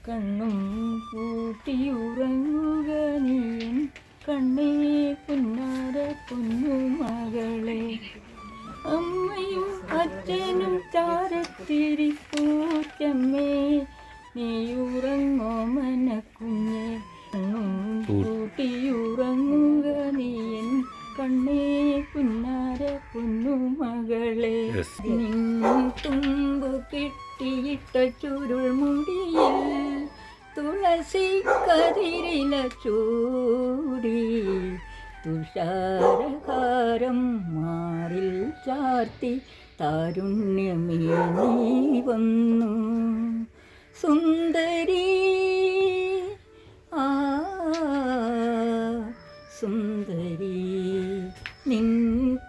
കണ്ണും കൂട്ടിയുറങ്ങുക നീയൻ കണ്ണേ പുന്നാര പൊന്നുമകളെ. അമ്മയും അച്ഛനും ചാരത്തിരിപ്പൂറ്റമ്മേ നീയുറങ്ങോ മനക്കുഞ്ഞെ. കണ്ണും കൂട്ടിയുറങ്ങുക നീയൻ കണ്ണേ പുന്നാര പൊന്നുമകളെ. തുമ്പ് കിട്ടിയിട്ട ചുരുൾമുടിയിൽ തുളസി കതിരില ചൂടി തുഷാരഹാരം മാറിൽ ചാർത്തി താരുണ്യമേ നീ വന്നു സുന്ദരി. ആ സുന്ദരി നിൻ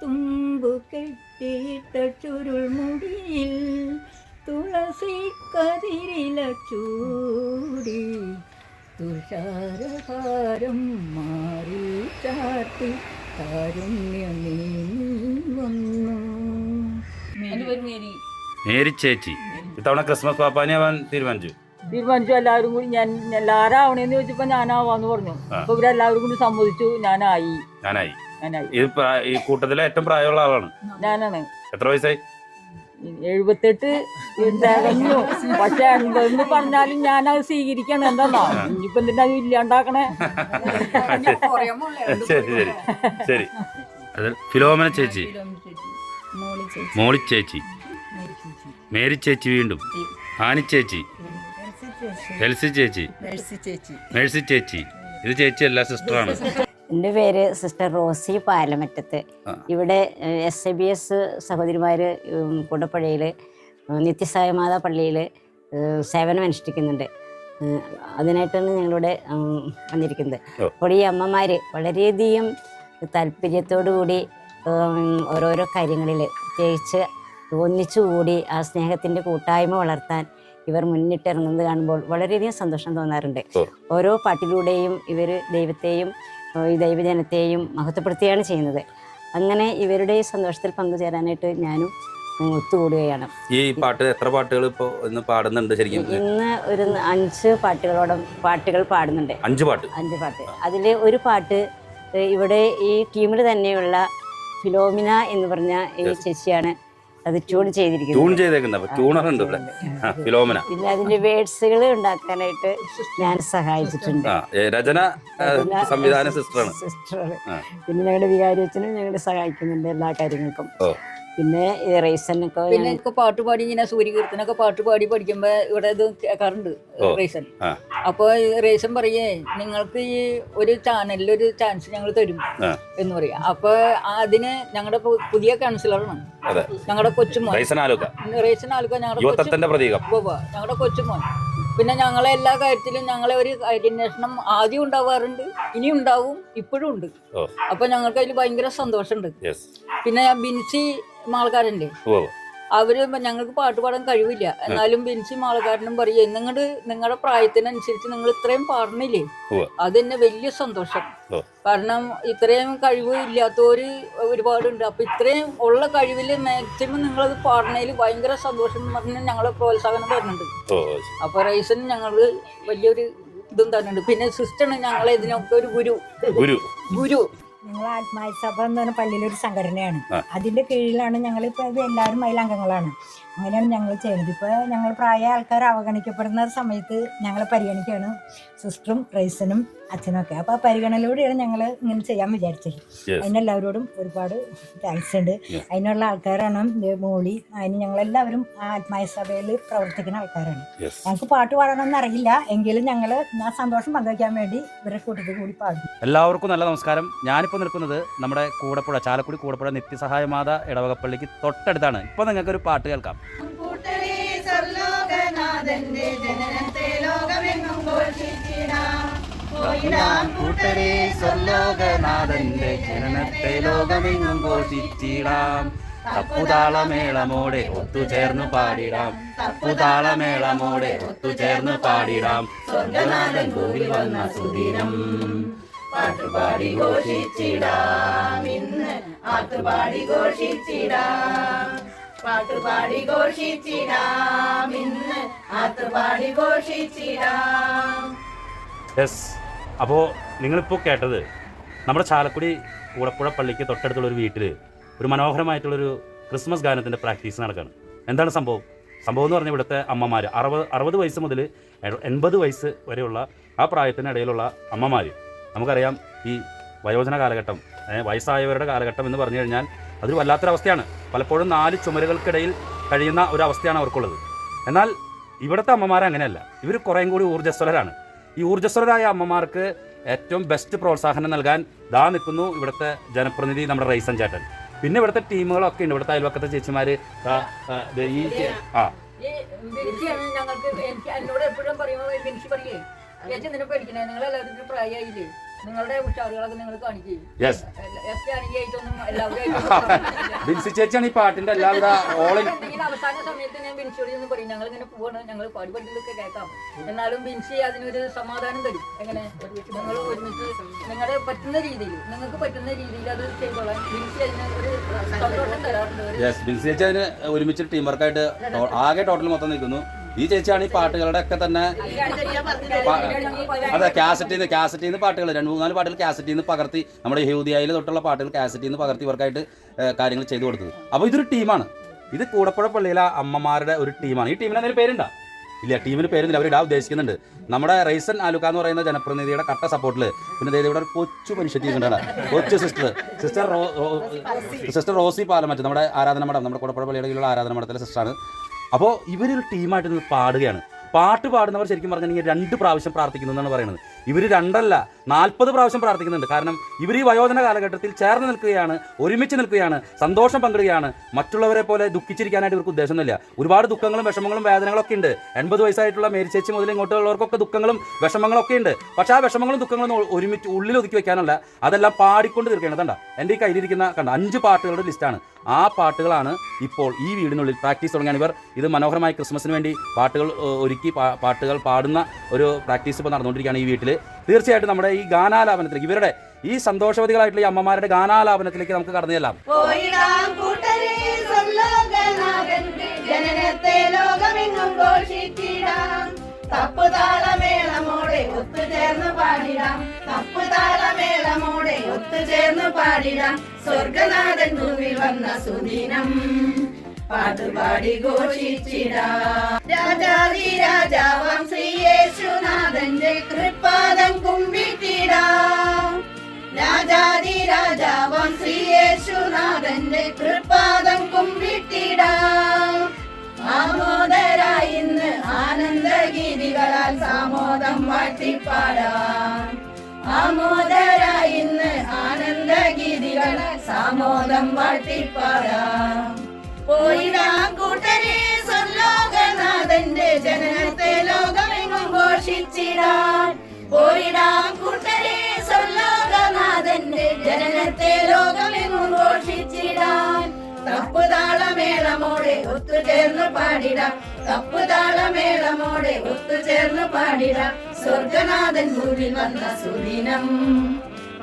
തുമ്പു കെട്ടിയിട്ട ചുരുൾമുടിയിൽ തുളസി കതിരില ചൂടി തുഷാരഹാരം മാറി ചാർത്തി കാരുണ്യമേ നീ വന്നു. മേരി ചേച്ചി ഇത്തവണ ക്രിസ്മസ് പാപ്പാനെ അവൻ തീരുമാനിച്ചു. എല്ലാവരും കൂടി ഞാൻ എല്ലാവരാവണേന്ന് ചോദിച്ചപ്പോ ഞാനാവാന്ന് പറഞ്ഞു. അപ്പൊ ഇവരെല്ലാവരും കൂടി സമ്മതിച്ചു. ഞാനായി. ഈ കൂട്ടത്തിലെ ഏറ്റവും പ്രായമുള്ള ആളാണ് ഞാനാണ്. എത്ര വയസ്സായി? 78 തികഞ്ഞു. പക്ഷെ 80 പറഞ്ഞാലും ഞാനത് സ്വീകരിക്കണം. എന്താ ഇനിയിപ്പോ എന്തിനാ അത് ഇല്ലാണ്ടാക്കണേ. ശരി ശരി ശരി. ഫിലോമന ചേച്ചി, മോളി ചേച്ചി, മേരി ചേച്ചി, വീണ്ടും ആനി ചേച്ചി, എൽസി ചേച്ചി, മേഴ്സി ചേച്ചി. ഇത് ചേച്ചിയല്ല, സിസ്റ്ററാണ്. എൻ്റെ പേര് സിസ്റ്റർ റോസി പാലമറ്റത്ത്. ഇവിടെ SABS സഹോദരിമാർ കൂടപ്പുഴയിൽ നിത്യസഹായമാതാ പള്ളിയിൽ സേവനം അനുഷ്ഠിക്കുന്നുണ്ട്. അതിനായിട്ടാണ് ഞങ്ങളിവിടെ വന്നിരിക്കുന്നത്. അപ്പോൾ ഈ അമ്മമാർ വളരെയധികം താല്പര്യത്തോടു കൂടി ഓരോരോ കാര്യങ്ങളിൽ പ്രത്യേകിച്ച് ഒന്നിച്ചുകൂടി ആ സ്നേഹത്തിൻ്റെ കൂട്ടായ്മ വളർത്താൻ ഇവർ മുന്നിട്ടിറങ്ങുന്നത് കാണുമ്പോൾ വളരെയധികം സന്തോഷം തോന്നാറുണ്ട്. ഓരോ പാട്ടിലൂടെയും ഇവർ ദൈവത്തെയും ഈ ദൈവജനത്തെയും മഹത്വപ്പെടുത്തുകയാണ് ചെയ്യുന്നത്. അങ്ങനെ ഇവരുടെ ഈ സന്തോഷത്തിൽ പങ്കുചേരാനായിട്ട് ഞാനും ഒത്തുകൂടുകയാണ്. ഈ പാട്ട് എത്ര പാട്ടുകൾ ഇപ്പോൾ ഇന്ന് പാടുന്നുണ്ട്? ശരിക്കും ഇന്ന് ഒരു 5 പാട്ടുകൾ പാടുന്നുണ്ട്. 5 പാട്ട്. അതിൽ ഒരു പാട്ട് ഇവിടെ ഈ ടീമിൽ തന്നെയുള്ള ഫിലോമിന എന്ന് പറഞ്ഞ ഈ ചേച്ചിയാണ് അത് ട്യൂൺ ചെയ്തിരിക്കുന്നത്. പിന്നെ അതിന്റെ വേർഡ്സുകൾ ഉണ്ടാക്കാനായിട്ട് ഞാൻ സഹായിച്ചിട്ടുണ്ട്. രചന സംവിധാന സിസ്റ്ററാണ്. പിന്നെ ഞങ്ങളുടെ വികാരി അച്ഛനും ഞങ്ങളെ സഹായിക്കുന്നുണ്ട് എല്ലാ കാര്യങ്ങൾക്കും. പിന്നെ റേസനൊക്കെ പിന്നെ പാട്ട് പാടി ഇങ്ങനെ സൂര്യകീർത്തനൊക്കെ പാട്ട് പാടി പഠിക്കുമ്പോ ഇവിടെ ഇത് കേൾക്കാറുണ്ട് റേസൻ. അപ്പൊ റേസൻ പറയേ നിങ്ങൾക്ക് ഈ ഒരു ചാനലിൽ ഒരു ചാൻസ് ഞങ്ങൾ തരും എന്ന് പറയാ. അപ്പൊ അതിന് ഞങ്ങളുടെ പുതിയ കൗൺസിലറാണ് ഞങ്ങളുടെ കൊച്ചുമോൻ റേസൻ ആലുക്ക. ഞങ്ങളുടെ കൊച്ചുമോൻ. പിന്നെ ഞങ്ങളെ എല്ലാ കാര്യത്തിലും ഞങ്ങളെ ഒരു കാര്യന്വേഷണം ആദ്യം ഉണ്ടാവാറുണ്ട്, ഇനി ഉണ്ടാവും, ഇപ്പോഴും ഉണ്ട്. അപ്പൊ ഞങ്ങൾക്ക് അതിൽ ഭയങ്കര സന്തോഷമുണ്ട്. പിന്നെ ബിൻസി മാൾക്കാരൻ്റെ അവര് ഞങ്ങൾക്ക് പാട്ട് പാടാൻ കഴിവില്ല, എന്നാലും ബിൻസി മാളക്കാരനും പറയേ നിങ്ങളുടെ പ്രായത്തിനനുസരിച്ച് നിങ്ങൾ ഇത്രയും പാടണില്ലേ, അതെന്നെ വലിയ സന്തോഷം. കാരണം ഇത്രയും കഴിവ് ഇല്ലാത്തവര് ഒരുപാടുണ്ട്. അപ്പൊ ഇത്രയും ഉള്ള കഴിവില് മാക്സിമം നിങ്ങളത് പാടണേല് ഭയങ്കര സന്തോഷം എന്ന് പറഞ്ഞാൽ ഞങ്ങളെ പ്രോത്സാഹനം തരുന്നുണ്ട്. അപ്പൊ റൈസന് ഞങ്ങള് വലിയൊരു ഇതും തരുന്നുണ്ട്. പിന്നെ സിസ്റ്ററാണ് ഞങ്ങളെ ഇതിനൊക്കെ ഒരു ഗുരു. ഞങ്ങൾ ആത്മായ സഭ എന്ന് പറഞ്ഞ പള്ളിയിലൊരു സംഘടനയാണ്. അതിന്റെ കീഴിലാണ് ഞങ്ങളിപ്പോൾ എല്ലാവരും അതിൽ അംഗങ്ങളാണ്. അങ്ങനെയാണ് ഞങ്ങൾ ചെയ്യുന്നത്. ഇപ്പോൾ ഞങ്ങൾ പ്രായ ആൾക്കാർ അവഗണിക്കപ്പെടുന്ന സമയത്ത് ഞങ്ങളെ പരിഗണിക്കുകയാണ് സിസ്റ്ററും റൈസനും അച്ഛനും ഒക്കെ. അപ്പോൾ ആ പരിഗണനയിലൂടെയാണ് ഞങ്ങൾ ഇങ്ങനെ ചെയ്യാൻ വിചാരിച്ചത്. അതിനെല്ലാവരോടും ഒരുപാട് താങ്ക്സ് ഉണ്ട്. അതിനുള്ള ആൾക്കാരാണ് മോളി. അതിന് ഞങ്ങളെല്ലാവരും ആത്മായ സഭയിൽ പ്രവർത്തിക്കുന്ന ആൾക്കാരാണ്. ഞങ്ങൾക്ക് പാട്ട് പാടണമെന്ന് അറിയില്ല, എങ്കിലും ഞങ്ങൾ ആ സന്തോഷം പങ്കുവയ്ക്കാൻ വേണ്ടി ഇവരുടെ കൂട്ടത്തിൽ കൂടി പാടും. എല്ലാവർക്കും നല്ല നമസ്കാരം. ഞാനിപ്പോൾ നിൽക്കുന്നത് നമ്മുടെ കൂടപ്പുഴ, ചാലക്കുടി കൂടപ്പുഴ നിത്യസഹായമാതാ ഇടവകപ്പള്ളിക്ക് തൊട്ടടുത്താണ്. ഇപ്പോൾ നിങ്ങൾക്കൊരു പാട്ട് കേൾക്കാം. കൂട്ടരെ സ്വർലോകനാഥന്റെ ജനനത്തെ ലോകമെങ്ങും ഘോഷിച്ചിടാം. തപ്പുതാളമേളമോടെ ഒത്തുചേർന്ന് പാടിടാം. തപ്പുതാളമേളമോടെ ഒത്തുചേർന്ന് പാടിടാം. സ്വർഗനാഥൻ കോവിൽ വന്ന സുദിനം പാട്ടുപാടി ഘോഷിച്ചിടാം. ഇന്ന് ആട്ടുപാടി ഘോഷിച്ചിടാം. പാട്ടുപാടി ഘോഷിച്ചിടാം. ഇന്ന് ആട്ടുപാടി ഘോഷിച്ചിടാം. യെസ്. അപ്പോൾ നിങ്ങളിപ്പോൾ കേട്ടത് നമ്മുടെ ചാലക്കുടി കൂടപ്പുഴ പള്ളിക്ക് തൊട്ടടുത്തുള്ളൊരു വീട്ടിൽ ഒരു മനോഹരമായിട്ടുള്ളൊരു ക്രിസ്മസ് ഗാനത്തിൻ്റെ പ്രാക്ടീസ് നടക്കുകയാണ്. എന്താണ് സംഭവം എന്ന് പറഞ്ഞാൽ ഇവിടുത്തെ അമ്മമാർ 60 വയസ്സ് മുതൽ 80 വയസ്സ് വരെയുള്ള ആ പ്രായത്തിനിടയിലുള്ള അമ്മമാർ, നമുക്കറിയാം ഈ വയോജന കാലഘട്ടം, വയസ്സായവരുടെ കാലഘട്ടം എന്ന് പറഞ്ഞു കഴിഞ്ഞാൽ അതൊരു വല്ലാത്തൊരവസ്ഥയാണ്. പലപ്പോഴും 4 ചുമരുകൾക്കിടയിൽ കഴിയുന്ന ഒരു അവസ്ഥയാണ് അവർക്കുള്ളത്. എന്നാൽ ഇവിടുത്തെ അമ്മമാർ അങ്ങനെയല്ല, ഇവർ കുറേയും കൂടി ഊർജ്ജസ്വലരാണ്. ഈ ഊർജ്ജസ്വലരായ അമ്മമാർക്ക് ഏറ്റവും ബെസ്റ്റ് പ്രോത്സാഹനം നൽകാൻ നിൽക്കുന്നു ഇവിടുത്തെ ജനപ്രതിനിധി നമ്മുടെ റൈസൻ ചേട്ടൻ. പിന്നെ ഇവിടുത്തെ ടീമുകളൊക്കെ ഉണ്ട്, ഇവിടുത്തെ അയൽവക്കത്തെ ചേച്ചിമാർ. ഞങ്ങൾക്ക് എന്നോട് എപ്പോഴും പറയുമ്പോൾ ബിൻസി പറയേ ചേച്ചി നിന്നെ പഠിക്കണേ, നിങ്ങളെല്ലാവരും പ്രായമായില്ലേ, നിങ്ങളുടെ ഉഷാറുകളൊക്കെ നിങ്ങൾ കാണിക്കുകയും ബിൻസി ചേച്ചിയാണ് ഈ പാട്ടിന്റെ എല്ലാവിധ അവസാന സമയത്ത് ഞാൻ ബിൻസിയോട് ഒന്ന് പറയും ഞങ്ങൾ ഇങ്ങനെ പോവാണ്, ഞങ്ങൾ പാടി പഠിക്കുന്നതൊക്കെ കേൾക്കാം, എന്നാലും ബിൻസി അതിനൊരു സമാധാനം തരും. എങ്ങനെ നിങ്ങൾ ഒരുമിച്ച് നിങ്ങളുടെ പറ്റുന്ന രീതിയിൽ, നിങ്ങൾക്ക് പറ്റുന്ന രീതിയിൽ അത് ചെയ്തോളാം. ബിൻസി അതിന് ഒരു സന്തോഷം തരാറുണ്ട്. ബിൻസി ചേച്ചി അതിന് ഒരുമിച്ച് ടീം വർക്കായിട്ട് ആകെ ടോട്ടൽ മൊത്തം നിൽക്കുന്നു. ഈ ചേച്ചിയാണ് ഈ പാട്ടുകളുടെ ഒക്കെ തന്നെ അതെ കാസറ്റിൽ നിന്ന് പാട്ടുകൾ 2-3 പാട്ടുകൾ കാസറ്റിൽ നിന്ന് പകർത്തി, നമ്മുടെ യഹൂദിയയിൽ തൊട്ടുള്ള പാട്ടുകൾ കാസറ്റിൽ നിന്ന് പകർത്തി ഇവർക്കായിട്ട് കാര്യങ്ങൾ ചെയ്തു കൊടുത്തത്. അപ്പോൾ ഇതൊരു ടീമാണ്, ഇത് കൂടപ്പുഴ പള്ളിയിലെ അമ്മമാരുടെ ഒരു ടീമാണ്. ഈ ടീമിന് എന്തെങ്കിലും പേരുണ്ടോ? ഇല്ല, ടീമിന് പേരുന്നില്ല, അവർ ഇടാൻ ഉദ്ദേശിക്കുന്നുണ്ട്. നമ്മുടെ റൈസൻ ആലുക്ക എന്ന് പറയുന്ന ജനപ്രതിനിധിയുടെ കട്ട സപ്പോർട്ടിൽ പിന്നെ ഇവിടെ ഒരു കൊച്ചു മനുഷ്യ ടീം ഉണ്ടാണ്, കൊച്ചു സിസ്റ്റർ റോസി പാലമറ്റ്, നമ്മുടെ ആരാധന മഠം, നമ്മുടെ കൂടപ്പുഴ പള്ളിയുടെ ആരാധന മഠത്തിലെ സിസ്റ്ററാണ്. അപ്പോൾ ഇവരൊരു ടീമായിട്ട് നിന്ന് പാടുകയാണ്. പാട്ട് പാടുന്നവർ ശരിക്കും പറഞ്ഞിട്ടുണ്ടെങ്കിൽ 2 പ്രാവശ്യം പ്രാർത്ഥിക്കുന്നു എന്നാണ് പറയുന്നത്. ഇവർ 2 അല്ല 40 പ്രാവശ്യം പ്രാർത്ഥിക്കുന്നുണ്ട്. കാരണം ഇവർ ഈ വയോജന കാലഘട്ടത്തിൽ ചേർന്ന് നിൽക്കുകയാണ്, ഒരുമിച്ച് നിൽക്കുകയാണ്, സന്തോഷം പങ്കിടുകയാണ്. മറ്റുള്ളവരെ പോലെ ദുഃഖിച്ചിരിക്കാനായിട്ട് ഇവർക്ക് ഉദ്ദേശമൊന്നുമില്ല. ഒരുപാട് ദുഃഖങ്ങളും വിഷമങ്ങളും വേദനകളൊക്കെ ഉണ്ട്. 80 വയസ്സായിട്ടുള്ള മേരി ചേച്ചി മുതൽ ഇങ്ങോട്ടുള്ളവർക്കൊക്കെ ദുഃഖങ്ങളും വിഷമങ്ങളൊക്കെ ഉണ്ട്. പക്ഷേ ആ വിഷമങ്ങളും ദുഃഖങ്ങളും ഒരുമിച്ച് ഉള്ളിൽ ഒതുക്കി വെക്കാനല്ല, അതെല്ലാം പാടിക്കൊണ്ട് തീർക്കേണ്ടത്. കണ്ട എൻ്റെ ഈ കയ്യിലിരിക്കുന്ന 5 പാട്ടുകളുടെ ലിസ്റ്റാണ്. ആ പാട്ടുകളാണ് ഇപ്പോൾ ഈ വീടിനുള്ളിൽ പ്രാക്ടീസ് തുടങ്ങിയാണ്. ഇവർ ഇത് മനോഹരമായി ക്രിസ്മസിന് വേണ്ടി പാട്ടുകൾ ഒരുക്കി പാട്ടുകൾ പാടുന്ന ഒരു പ്രാക്ടീസ് ഇപ്പോൾ നടന്നുകൊണ്ടിരിക്കുകയാണ് ഈ വീട്ടിൽ. തീർച്ചയായിട്ടും നമ്മുടെ ഈ ഗാനാലാപനത്തിലേക്ക്, ഇവരുടെ ഈ സന്തോഷവതികളായിട്ടുള്ള ഈ അമ്മമാരുടെ ഗാനാലാപനത്തിലേക്ക് നമുക്ക് കടന്നു ചെല്ലാം. തപ്പുതാളമേളമോടെ ഒത്തുചേർന്ന് പാടിടാം, തപ്പുതാളമേളമോടെ ഒത്തുചേർന്ന് പാടിടാം. സ്വർഗനാഥൻ ഭൂവിൽ വന്ന സുദിനം പാട്ടുപാടി ഘോഷിച്ചിടാം. രാജാതി രാജാവാം ശ്രീയേശുനാഥന്റെ തൃപ്പാദം കുമ്പിട്ടിടാം. രാജാതി രാജാവാം ശ്രീയേശുനാഥന്റെ തൃപ്പാദം കുമ്പിട്ടിടാം. ആമോദരായി ഇന്ന് ആനന്ദഗീതികളാൽ സാമോദം വാഴ്ത്തിപ്പാടാം. ആമോദരായി ഇന്ന് ആനന്ദഗീതികളാൽ സാമോദം വാഴ്ത്തിപ്പാടാം. പോയിടാം കൂട്ടരെ സ്വർലോകനാഥന്റെ ജനനത്തെ ലോകമെങ്ങും ഘോഷിച്ചിടാൻ. പോയിടാം കൂട്ടരെ സ്വർലോകനാഥന്റെ ജനനത്തെ ലോകമെങ്ങും ഘോഷിച്ചിടാൻ. തപ്പുതാളമേളമോടെ ഒത്തുചേർന്ന് പാടിടാം, തപ്പുതാളമേളമോടെ ഒത്തുചേർന്ന് പാടിടാം. സ്വർഗനാഥൻ ഭൂവിൽ വന്ന സുദിനം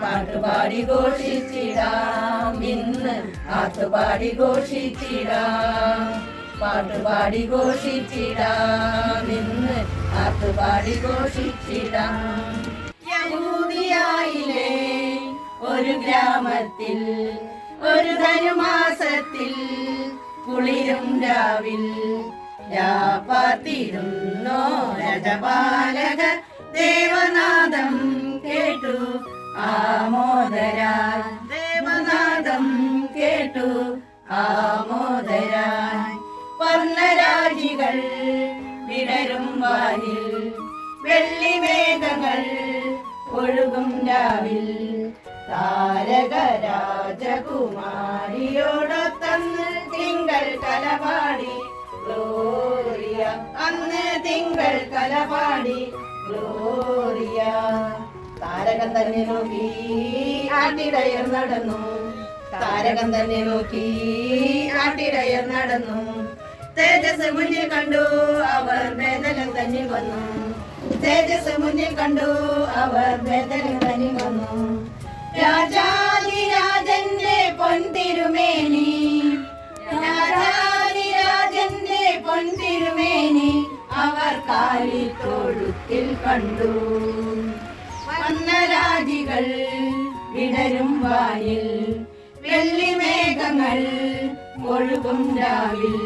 പാട്ടുപാടി ഘോഷിച്ചിടാം. ഇന്ന് ആട്ടുപാടി ഘോഷിച്ചിടാം, പാട്ടുപാടി ഘോഷിച്ചിടാം. ഇന്ന് ആട്ടുപാടി ഘോഷിച്ചിടാം. യഹൂദിയായിലെ ഒരു ഗ്രാമത്തിൽ ഒരു ധനുമാസത്തിൽ കുളിരും രാവിൽ രാപ്പാത്തിരുന്നോ രജപാലകർ ദേവനാദം കേട്ടു ആമോദരാൻ. ദേവനാദം കേട്ടു ആമോദരാൻ. വർണ്ണരാജികൾ വിടരും വാനിൽ, വെള്ളിമേഘങ്ങൾ ഒഴുകും രാവിൽ. താരകരാജകുമാരിയോടൊത്തന്ന് തിങ്കൾ കലപാടി ഗ്ലോറിയ. അന്ന് തിങ്കൾ കലപാടി ഗ്ലോറിയ. താരകം തന്നെ നോക്കി ആട്ടിടയർ നടന്നു, താരകം തന്നെ നോക്കി ആട്ടിടയർ നടന്നു. തേജസ് മുന്നിൽ കണ്ടു അവർ വേദനം തന്നിൽ വന്നു, തേജസ് മുന്നിൽ കണ്ടു അവർ വേദനം തന്നിൽ വന്നു. രാജാതിരാജന്റെ പൊൻതിരുമേനി, രാജാതിരാജന്റെ പൊൻതിരുമേനി അവർ കാലിൽ തൊഴുത്തിൽ കണ്ടു. വർണ്ണരാജികൾ വിടരും വാനിൽ വെള്ളിമേഘങ്ങൾ ഒഴുകും രാവിൽ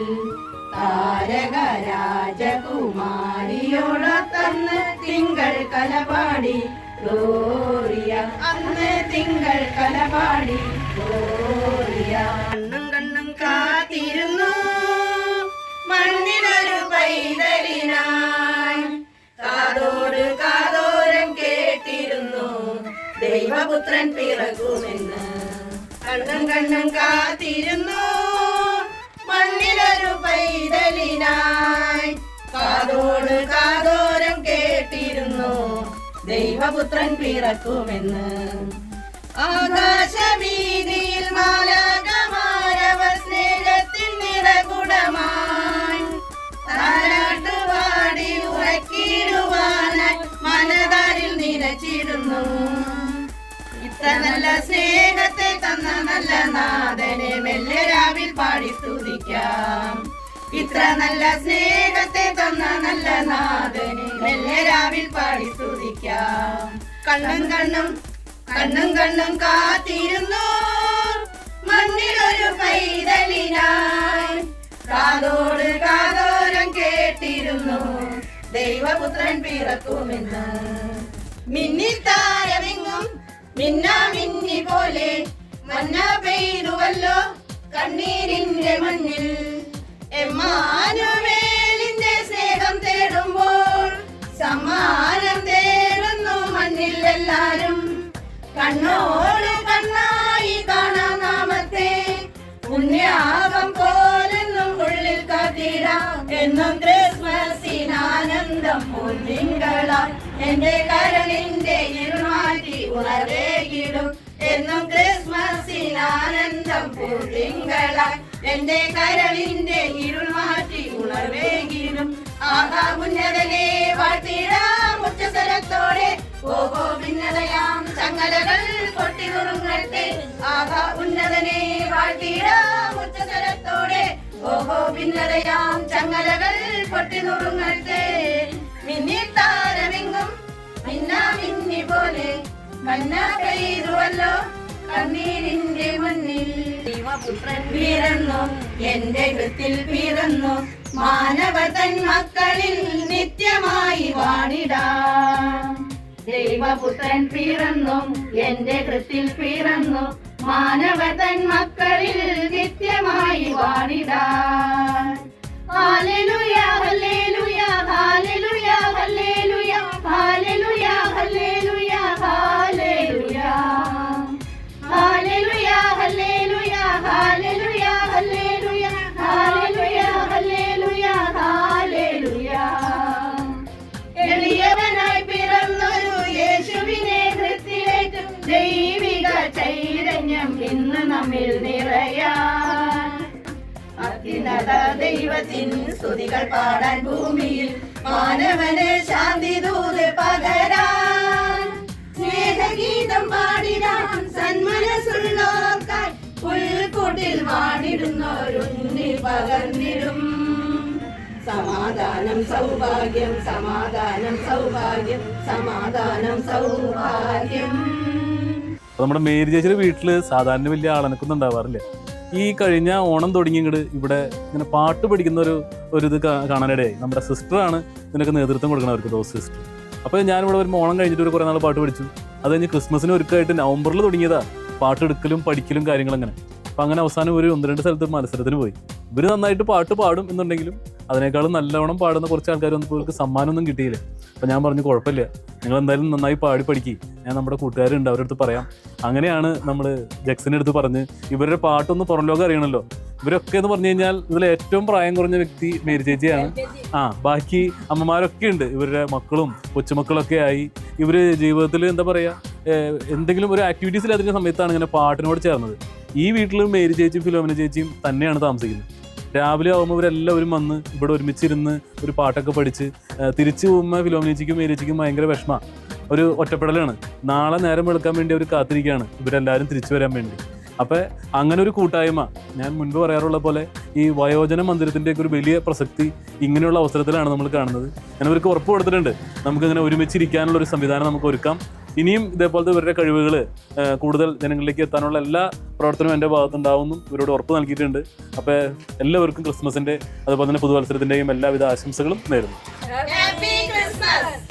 താരക രാജകുമാരിയോടൊത്തന്ന് തിങ്കൾ കലപാടി ഗ്ലോറിയ അന്ന് തിങ്കൾ കലപാടി ഗ്ലോറിയ കണ്ണും കണ്ണും കാത്തിരുന്നു മണ്ണിനൊരു പൈതലിനായി കാതോട് കാതോരം കേട്ടിരുന്നു ദൈവപുത്രൻ പിറകുമെന്ന് കണ്ണും കണ്ണും കാത്തിരുന്നു മണ്ണിലൊരു പൈതലിനായി കാതോട് കാതോരം കേട്ടിരുന്നു ദൈവപുത്രൻ പിറക്കുമെന്ന് ആകാശവീതിയിൽ മാലാഖമാരവർ സ്നേഹത്തിൻ നിറകുടമായി താരാട്ടുപാടി ഉറക്കിടുവാനായി മനതാരിൽ നിലച്ചിടുന്നു ഇത്ര നല്ല സ്നേഹത്തെ തന്ന നല്ല നാഥനെ മെല്ലെ രാവിൽ പാടി സ്തുതിക്കാം ഇത്ര നല്ല സ്നേഹത്തെ തന്ന നല്ല നാഥനെ മെല്ലെ രാവിൽ പാടി സ്തുതിക്കാം കണ്ണും കണ്ണും കണ്ണും കണ്ണും കാത്തിരുന്നു മണ്ണിലൊരു പൈതലിനായി കാതോട് കാതോരം കേട്ടിരുന്നു ദൈവപുത്രൻ പിറക്കുമെന്ന് മിന്നിത്താരമെങ്ങും മിന്നാ മിന്നി പോലെ മന്ന പെയ്തുവല്ലോ കണ്ണീരിന്റെ മണ്ണിൽ എമ്മാനുവേലിന്റെ സ്നേഹം തേടുമ്പോൾ സമ്മാനം തേടുന്നു മണ്ണിൽ എല്ലാരും കണ്ണോട് കണ്ണായി കാണാം നാമത്തെ പുണ്യാകം പോലെന്നും ഉള്ളിൽ കാത്തിടാം എന്നും ക്രിസ്മസിനാനന്ദം പൊന്നിങ്കളാൽ എന്റെ കരളിന്റെ ഇരുമാറ്റി ഉണരേകിടും എന്നും ക്രിസ്മസിനാനന്ദം പൂർത്തിങ്കളാൽ എന്റെ കരളിന്റെ ഇരുൾ മാറ്റി ഉണർവേകിടും ആഹാ ഉന്നതനെ വാഴ്ത്തിടാം ഉച്ചസ്വരത്തോടെ ഓഹോ ഭിന്നതയാം ചങ്ങലകൾ പൊട്ടിനുറുങ്ങട്ടെ ആഹാ ഉന്നതനെ വാഴ്ത്തിടാം ഉച്ചസ്വരത്തോടെ ഓഹോ ഭിന്നതയാം ചങ്ങലകൾ പൊട്ടിനുറുങ്ങട്ടെ മിന്നിത്താരമെങ്ങും മിന്നാ മിന്നി പോലെ മന്ന പെയ്തുവല്ലോ കണ്ണീരിന്റെ മുന്നിൽ ദൈവപുത്രൻ പിറന്നു എന്റെ കൃത്തിൽ പിറന്നു മാനവതൻ മക്കളിൽ നിത്യമായി വാണിടാം ദൈവപുത്രൻ പിറന്നു എന്റെ കൃത്തിൽ പിറന്നു മാനവതൻ മക്കളിൽ നിത്യമായി വാണിടാം ഹല്ലേലൂയ ഹല്ലേലൂയ ഹല്ലേലൂയ ഹല്ലേലൂയ ഹല്ലേലൂയ ഹല്ലേലൂയ ഹല്ലേലൂയ ഹല്ലേലൂയ ഹല്ലേലൂയ ഹല്ലേലൂയ ഹല്ലേലൂയ ഹല്ലേലൂയ ഹല്ലേലൂയ ഹല്ലേലൂയ എളിയവനായി പിറന്നൊരു യേശുവിനെ ഹൃത്തിലേറ്റും ദൈവിക ചൈതന്യം ഇന്ന് നമ്മിൽ നിറയാൻ അത്യുന്നത ദൈവത്തിൻ സ്തുതികൾ പാടാൻ ഭൂമിയിൽ മാനവന് ശാന്തി ദൂത് പകരാൻ സ്നേഹഗീതം പാടിടാൻ സന്മനസ്സുള്ളോർക്കായി പുൽക്കൂട്ടിൽ വാണിടുന്നോരുണ്ണി പകർന്നിടും സമാധാനം സൗഭാഗ്യം സമാധാനം സൗഭാഗ്യം സമാധാനം സൗഭാഗ്യം. നമ്മുടെ മേരി ചേച്ചിയുടെ വീട്ടില് സാധാരണ വലിയ ആളനക്കൊന്നും ഉണ്ടാവാറില്ല. ഈ കഴിഞ്ഞ ഓണം തുടങ്ങി ഇങ്ങോട്ട് ഇവിടെ ഇങ്ങനെ പാട്ട് പഠിക്കുന്ന ഒരു ഇത് കാണാനിടയായി. നമ്മുടെ സിസ്റ്ററാണ് ഇതിനൊക്കെ നേതൃത്വം കൊടുക്കണം, അവർക്ക് ദോസ് സിസ്റ്റർ. അപ്പോൾ ഞാനിവിടെ വരുമ്പോൾ ഓണം കഴിഞ്ഞിട്ട് ഒരു കുറേ നാൾ പാട്ട് പഠിച്ചു. അത് കഴിഞ്ഞ് ക്രിസ്മസിന് ഒരുക്കമായിട്ട് നവംബറിൽ തുടങ്ങിയതാ പാട്ടെടുക്കലും പഠിക്കലും കാര്യങ്ങളങ്ങനെ. അപ്പം അങ്ങനെ അവസാനം ഒരു 1-2 സ്ഥലത്ത് മത്സരത്തിന് പോയി. ഇവർ നന്നായിട്ട് പാട്ട് പാടും എന്നുണ്ടെങ്കിലും അതിനേക്കാളും നല്ലവണ്ണം പാടുന്ന കുറച്ച് ആൾക്കാർ വന്നപ്പോൾ ഇവർക്ക് സമ്മാനമൊന്നും കിട്ടിയില്ല. അപ്പം ഞാൻ പറഞ്ഞു കുഴപ്പമില്ല, നിങ്ങൾ എന്തായാലും നന്നായി പാടി പഠിക്കുക, ഞാൻ നമ്മുടെ കൂട്ടുകാരുണ്ട് അവരുടെ അടുത്ത് പറയാം. അങ്ങനെയാണ് നമ്മൾ ജക്സിൻ്റെ അടുത്ത് പറഞ്ഞ് ഇവരുടെ പാട്ടൊന്ന് പുറം ലോകം അറിയണമല്ലോ. ഇവരൊക്കെ എന്ന് പറഞ്ഞു കഴിഞ്ഞാൽ ഇതിൽ ഏറ്റവും പ്രായം കുറഞ്ഞ വ്യക്തി മേരി ചേച്ചിയാണ്. ബാക്കി അമ്മമാരൊക്കെ ഉണ്ട്, ഇവരുടെ മക്കളും കൊച്ചുമക്കളൊക്കെ ആയി. ഇവർ ജീവിതത്തിൽ എന്താ പറയുക, എന്തെങ്കിലും ഒരു ആക്ടിവിറ്റീസിൽ അതിൻ്റെ സമയത്താണ് ഇങ്ങനെ പാട്ടിനോട് ചേർന്നത്. ഈ വീട്ടിലും മേരി ചേച്ചിയും ഫിലോമിന ചേച്ചിയും തന്നെയാണ് താമസിക്കുന്നത്. രാവിലെ ആകുമ്പോൾ ഇവരെല്ലാവരും വന്ന് ഇവിടെ ഒരുമിച്ചിരുന്ന് ഒരു പാട്ടൊക്കെ പഠിച്ച് തിരിച്ചു പോകുമ്പോൾ ഫിലോമിന ചേച്ചിക്കും മേരി ചേച്ചിക്കും ഭയങ്കര വിഷമമാണ്, ഒരു ഒറ്റപ്പെടലാണ്. നാളെ നേരം വെളുക്കാൻ വേണ്ടി അവർ കാത്തിരിക്കുകയാണ് ഇവരെല്ലാവരും തിരിച്ചു വരാൻ വേണ്ടി. അപ്പം അങ്ങനെ ഒരു കൂട്ടായ്മ, ഞാൻ മുൻപ് പറയാറുള്ള പോലെ ഈ വയോജന മന്ദിരത്തിൻ്റെയൊക്കെ ഒരു വലിയ പ്രസക്തി ഇങ്ങനെയുള്ള അവസരത്തിലാണ് നമ്മൾ കാണുന്നത്. ഞാൻ അവർക്ക് ഉറപ്പ് കൊടുത്തിട്ടുണ്ട്, നമുക്കിങ്ങനെ ഒരുമിച്ചിരിക്കാനുള്ളൊരു സംവിധാനം നമുക്ക് ഒരുക്കാം. ഇനിയും ഇതേപോലത്തെ ഇവരുടെ കഴിവുകൾ കൂടുതൽ ജനങ്ങളിലേക്ക് എത്താനുള്ള എല്ലാ പ്രവർത്തനവും എൻ്റെ ഭാഗത്തുണ്ടാവുമെന്നും ഇവരോട് ഉറപ്പ് നൽകിയിട്ടുണ്ട്. അപ്പോൾ എല്ലാവർക്കും ക്രിസ്മസിൻ്റെ അതുപോലെ തന്നെ പുതുവത്സരത്തിൻ്റെയും എല്ലാവിധ ആശംസകളും നേരുന്നു. Happy Christmas.